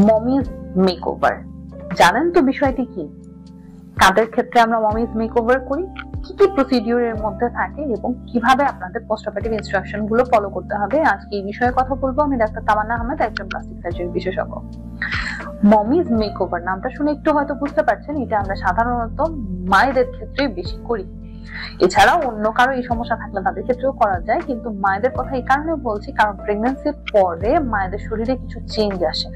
মমিজ makeover, জানেন তো বিষয়টি কি? কাদের ক্ষেত্রে আমরা মমিজ মেকওভার করি, কি কি প্রসিডিউরের মধ্যে থাকে এবং কিভাবে আপনাদের পোস্ট অপারেটিভ ইনস্ট্রাকশন গুলো ফলো করতে হবে, আজকে এই বিষয়ে কথা বলবো। আমি ডাক্তার তামান্না আহমেদ, একজন প্লাস্টিক সার্জারি বিশেষজ্ঞ। মমিজ মেকওভার নামটা শুনে একটু হয়তো বুঝতে পারছেন, এটা আমরা সাধারণত মায়েদের ক্ষেত্রে বেশি করি। এছাড়াও অন্য কারো এই সমস্যা থাকলে তাদের ক্ষেত্রেও করা যায়, কিন্তু মায়েদের কথা এই কারণে বলছি কারণ প্রেগন্যান্সির পরে মায়েদের শরীরে কিছু চেঞ্জ আসে,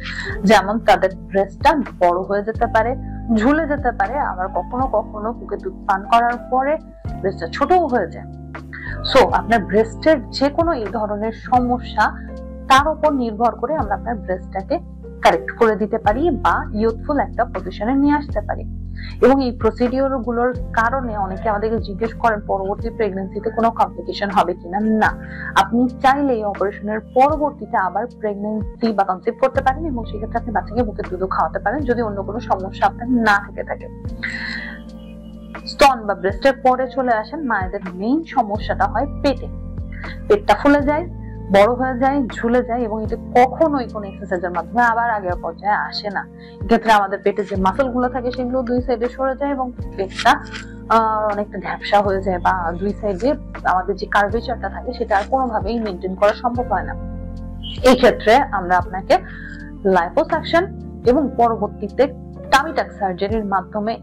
যেমন তাদের ব্রেস্টটা বড় হয়ে যেতে পারে, ঝুলে যেতে পারে, আবার কখনো কখনো বুকে দুধ পান করার পরে ব্রেস্টটা ছোটও হয়ে যায়। সো আপনার ব্রেস্টের যে কোনো এই ধরনের সমস্যা, তার উপর নির্ভর করে আমরা আপনার ব্রেস্টটাকে কারেক্ট করে দিতে পারি বা ইউথফুল একটা পজিশনে নিয়ে আসতে পারি। এবং এই প্রসিডিওর গুলোর কারণে অনেকে আমাদেরকে জিজ্ঞেস করেন পরবর্তী প্রেগন্যান্সিতে কোনো কমপ্লিকেশন হবে কিনা। না, আপনি চাইলে এই অপারেশনের পরবর্তীতে আবার প্রেগন্যান্সি বা কনসিভ করতে পারেন এবং সেক্ষেত্রে আপনি বাচ্চাকে বুকের দুধও খাওয়াতে পারেন যদি অন্য কোনো সমস্যা আপনার না থেকে থাকে। স্তন বা ব্রেস্টের পরে চলে আসেন মায়েদের মেইন সমস্যাটা হয় পেটে। পেটটা ফুলে যায়, বড় হয়ে যায়, ঝুলে যায় এবং এটা কখনোই কোনো এক্সারসাইজের মাধ্যমে আবার আগের পর্যায়ে আসে না। এক্ষেত্রে আমাদের পেটে যে মাসল গুলো থাকে সেগুলো দুই সাইডে সরে যায় এবং পেটটা অনেকটা ঝাপসা হয়ে যায় বা দুই সাইডে আমাদের যে কার্ভেচারটা থাকে সেটা আর কোনোভাবেই মেনটেন করা সম্ভব হয় না। এই ক্ষেত্রে আমরা আপনাকে লাইপোসাকশন এবং পরবর্তীতে টামি টাক সার্জারির মাধ্যমে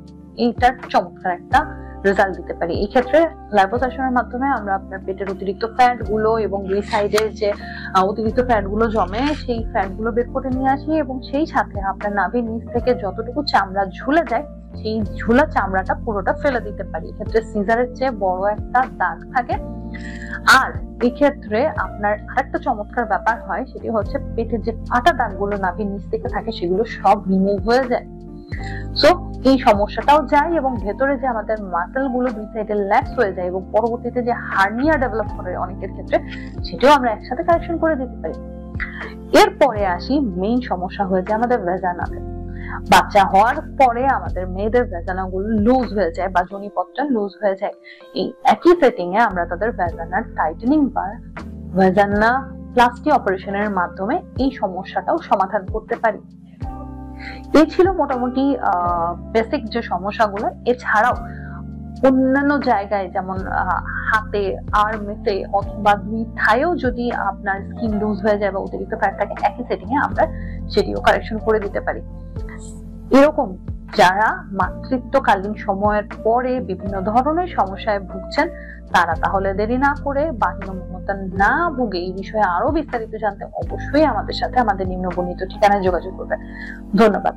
এইটার চমৎকার একটা রেজাল্ট দিতে পারি। এই ক্ষেত্রে লাইপোসাকশনের মাধ্যমে আমরা আপনার পেটের অতিরিক্ত ফ্যাট গুলো এবং দুই সাইডের যে অতিরিক্ত ফ্যাট গুলো জমে সেই ফ্যাট গুলো বের করে নিয়ে আসি এবং সেই সাথে আপনার নাভির নিচ থেকে যতটুকু চামড়া ঝুলে যায় সেই ঝুলা চামড়াটা পুরোটা ফেলে দিতে পারি। এক্ষেত্রে সিজারের চেয়ে বড় একটা দাগ থাকে। আর এই ক্ষেত্রে আপনার আরেকটা চমৎকার ব্যাপার হয়, সেটি হচ্ছে পেটের যে ফাটা দাগগুলো নাভির নিচ থেকে থাকে সেগুলো সব রিমুভ হয়ে যায়। সো এই সমস্যাটাও যায় এবং ভেতরে যে আমাদের মাসল গুলো দুই সাইডে ল্যাপস হয়ে যায় এবং পরবর্তীতে যে হার্নিয়া ডেভেলপ করে অনেকের ক্ষেত্রে, সেটাও আমরা একসাথে কারেকশন করে দিতে পারি। এরপরে আসি মেইন সমস্যা হয়ে যায় আমাদের ভেজানাতে। বাচ্চা হওয়ার পরে আমাদের মেয়েদের ভেজানা গুলো লুজ হয়ে যায় বা যোনিপথটা লুজ হয়ে যায়। এই একই সেটিং এ আমরা তাদের ভেজানার টাইটেনিং বা ভেজানা প্লাস্টি অপারেশনের মাধ্যমে এই সমস্যাটাও সমাধান করতে পারি। এই ছিল মোটামুটি বেসিক যে সমস্যাগুলো। এছাড়াও অন্যান্য জায়গায় যেমন হাতে, আর্মেতে অথবা দুই থায়েও যদি আপনার স্কিন লুজ হয়ে যায় বা অতিরিক্ত ফ্যাট থাকে, একই সেটিং এ আমরা সেটিও কারেকশন করে দিতে পারি। এরকম যারা মাতৃত্বকালীন সময়ের পরে বিভিন্ন ধরনের সমস্যায় ভুগছেন, তারা তাহলে দেরি না করে বা হীনমন্যতা না ভুগে এই বিষয়ে আরো বিস্তারিত জানতে অবশ্যই আমাদের সাথে আমাদের নিম্নবর্ণিত ঠিকানায় যোগাযোগ করবেন। ধন্যবাদ।